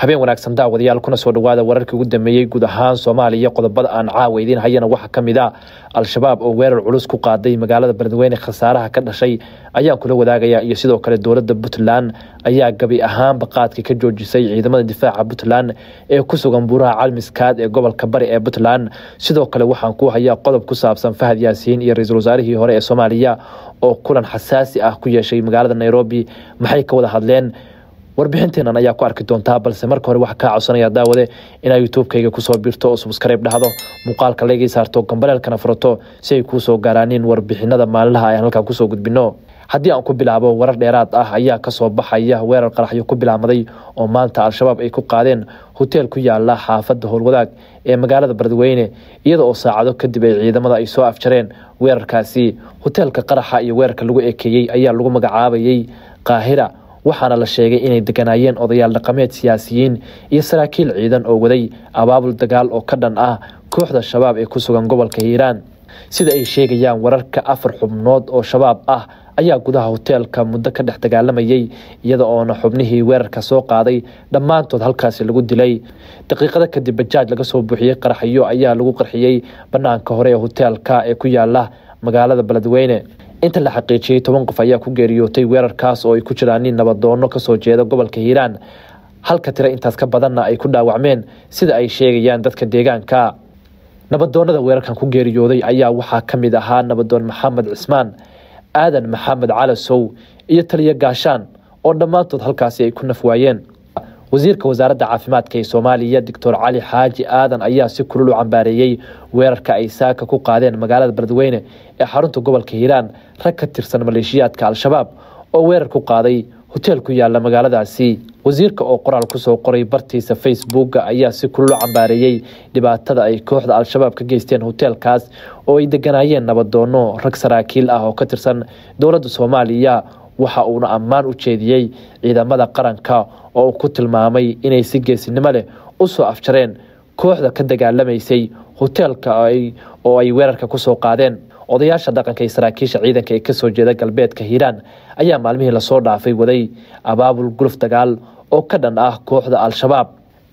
habeen wanaagsan daawadayaal kuna soo dhawaada wararkii ugu dambeeyay guud ahaan Soomaaliya qodobada aan caawidiin hayana waxa kamid ah al-shabaab oo weerar culus ku qaaday magaalada Beledweyne khasaaraha ka dhashay ayaa kula wadaagaya iyo sidoo kale dawladda Puntland ayaa gabi ahaan baqaadkii ka joojisay ciidamada difaaca Puntland ee ku sugan buuraha Calmiskaad ee gobolka Bari ee Puntland sidoo kale waxaan ku hayaa qodob ku saabsan Fahad Yaasiin iyo ra'iisul wasaarihii hore ee Soomaaliya oo kulan xasaasi ah ku yeeshay magaalada Nairobi maxay ka wada hadleen warbixinteena ayaa ku arki doontaa balse marka hore waxa ka codsanaya daawade in YouTube-kayga ku soo biirto oo subscribe dhahdo muuqaalka leega saarto gambaleelkana furato si ay ku soo gaaraanin warbixinada maalinlaha ay halka ku soo gudbino haddii aan ku bilaabo warar dheeraad ah ayaa ka soo baxaya weerar qaraxyo ku bilaamaday oo maanta al-shabaab ay ku qaadeen hotel ku yaala xaafadda Howlwadaag ee magaalada Beledweyne iyada oo saacado kadib ay ciidamada ay soo afjareen weerarkaasi hotelka qaraxa iyo weerarka lagu ekeeyay ayaa lagu magacaabayay Qaahira waxaana la sheegay inay deganayeen odayaal dhaqameed siyaasiyiin iyo saraakiil ciidan oo waday abaabul dagaal oo ka dhan ah kooxda shabaab ee ku sugan gobolka Hiiraan sida ay sheegayaan wararka 4 xubnood oo shabaab ah ayaa gudaha hotelka muddo ka dhex dagaalamayay iyada oo xubnihii weerarka soo qaaday dhammaantood halkaas lagu dilay daqiiqada kadib bajaaj laga soo buuxiyay qaraxyo ayaa lagu qarxiyay banaanka hore ee hotelka ee ku yaala magaalada Beledweyne inta la xaqiijiyay 10 qof ayaa ku geeriyootay weerarkaas oo ay ku jiraan nabadoono ka soo jeeda gobolka Hiiraan halka tira intaas ka badanna ay ku dhaawacmeen sida ay sheegayaan dadka deegaanka nabadoonada weerarkan ku geeriyooday ayaa waxa kamid ahaa nabadoon Maxamed Cismaan Aadan Maxamed Calasow iyo taliye gaashaan oo dhammaantood halkaas ay ku nafwaayeen wasiirka wasaaradda caafimaadka ee Soomaaliya Dr. Cali Xaaji Aadan ayaa si kulul u cambaareeyay weerarka ay saaka ku qaadeen magaalada Beledweyne ee xarunta gobolka Hiiraan rag ka tirsan maleeshiyaadka al-shabaab oo weerar ku qaaday hotel ku yaala magaaladaasi wasiirka oo qoraal ku soo qoray bartiisa Facebook ayaa si kulul u cambaareeyay dhibaatada ay kooxda al-shabaab ka geysteen hotelkaas oo ay deganayeen nabadoono rag saraakiil ah oo ka tirsan dawladda Soomaaliya waxa uu ammaan u jeediyay ciidamada qaranka oo ku tilmaamay inay si geesinimo leh u soo afjareen kooxda ka dagaalamaysay hotelka oo ay weerarka ku soo qaadeen odayaasha dhaqanka ee saraakiisha ciidanka ee ka soo jeeda galbeedka Hiiraan ayaa maalmihii la soo dhaafay waday abaabul guluf dagaal oo ka dhan ah kooxda al-shabaab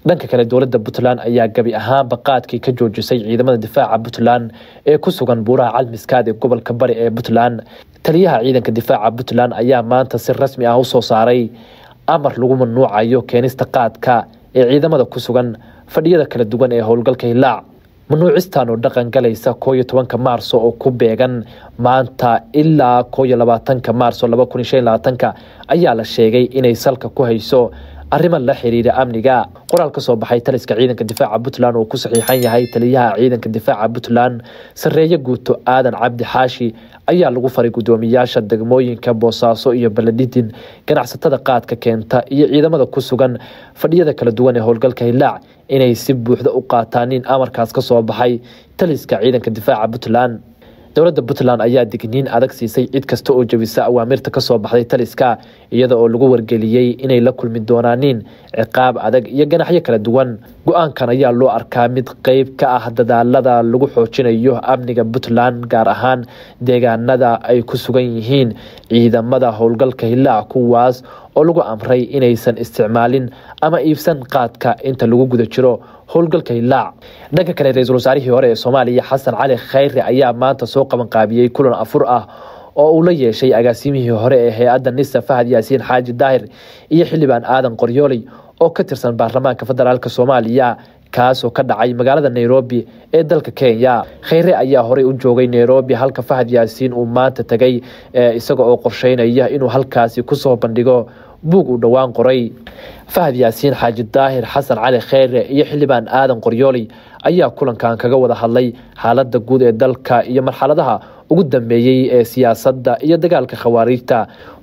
dhanka kale dawladda Puntland ayaa gabi ahaan baqaadkii ka joojisay ciidamada difaaca Puntland ee ku sugan buuraha Calmiskaad ee gobolka Bari ee Puntland taliyaha ciidanka difaaca Puntland ayaa maanta si rasmi ah u soo saaray amar lagu mamnuucayo keenista qaadka ee ciidamada ku sugan fadhiyada kala duwan ee howlgalka Hilaac mamnuucistan oo dhaqan galaysa 11 Maarso oo ku beegan maanta ilaa 22 Maarso 2025 ayaa la sheegay inay salka ku hayso arrimo la xiriira amniga qoraal ka soo baxay taliska ciidanka difaaca Puntland oo ku saxiixan yahay taliyaha ciidanka difaaca Puntland sareeyo guuto Aadan Cabdi Xaashi ayaa lagu faray gudoomiyaasha degmooyinka Boosaaso iyo Beledweyne ganacsatada qaadka keenta iyo ciidamada ku sugan fadhiyada kala duwan ee howlgalka Hilaac inay si buuxda u qaataan amarkaas ka soo baxay taliska ciidanka difaaca Puntland dawladda Puntland ayaa digniin adag siisay cid kasta oo jabisa awaamirta ka soo baxday taliska iyada oo lagu wargeliyay inay la kulmi doonaan ciqaab adag iyo ganaxyo kala duwan go'aankan ayaa loo arkaa mid qayb ka ah dadaalada lagu xoojinayo amniga Puntland gaar ahaan deegaanada ay ku sugan yihiin ciidamada howlgalka Hilaac kuwaas oo lagu amray inaysan isticmaalin ama iibsan qaadka inta lagu guda jiro howlgalka Hilaac dhanka kale ra'iisul wasaarihii hore ee Soomaaliya Xasan Cali Khayre ayaa maanta soo qaban qaabiyay kulan afur ah oo uu la yeeshay agaasimihii hore ee hay'adda NISA Fahad Yaasiin Xaaji Daahir iyo xildhibaan Aadan Qoryooley oo ka tirsan baarlamaanka federaalka Soomaaliya kaas oo ka dhacay magaalada Nairobi ee dalka Kenya Khayre ayaa hore u joogay Nairobi halka Fahad Yaasiin uu maanta tagay isaga oo qorsheynaya inuu halkaasi ku soo bandhigo buug u dhawaan qoray Fahad Yaasiin Xaaji Daahir Xasan Cali Khayre iyo xildhibaan Aadan Qoryooley ayaa kulankan kaga wada hadlay xaaladda guud ee dalka iyo marxaladaha ugu dambeeyay ee siyaasadda iyo dagaalka khawaarijta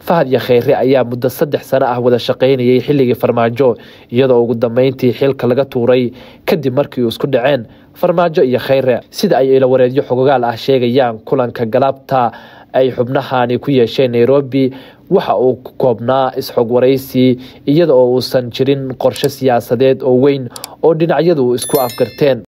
Fahad iyo Khayre ayaa muddo 3 sano ah wada shaqeynayay xilligii Farmaajo iyadoo ugu dambeyntii xilka laga tuuray kadib markii uu isku dhaceen Farmaajo iyo Khayre sida ay ila wareedyo xogogaal ah sheegayaan kulanka galabta ay xubnahani ku yeesheen Nairobi waxa uu ku koobnaa isxog wareysi iyada oo uusan jirin qorshe siyaasadeed oo weyn oo dhinacyadu isku afgarteen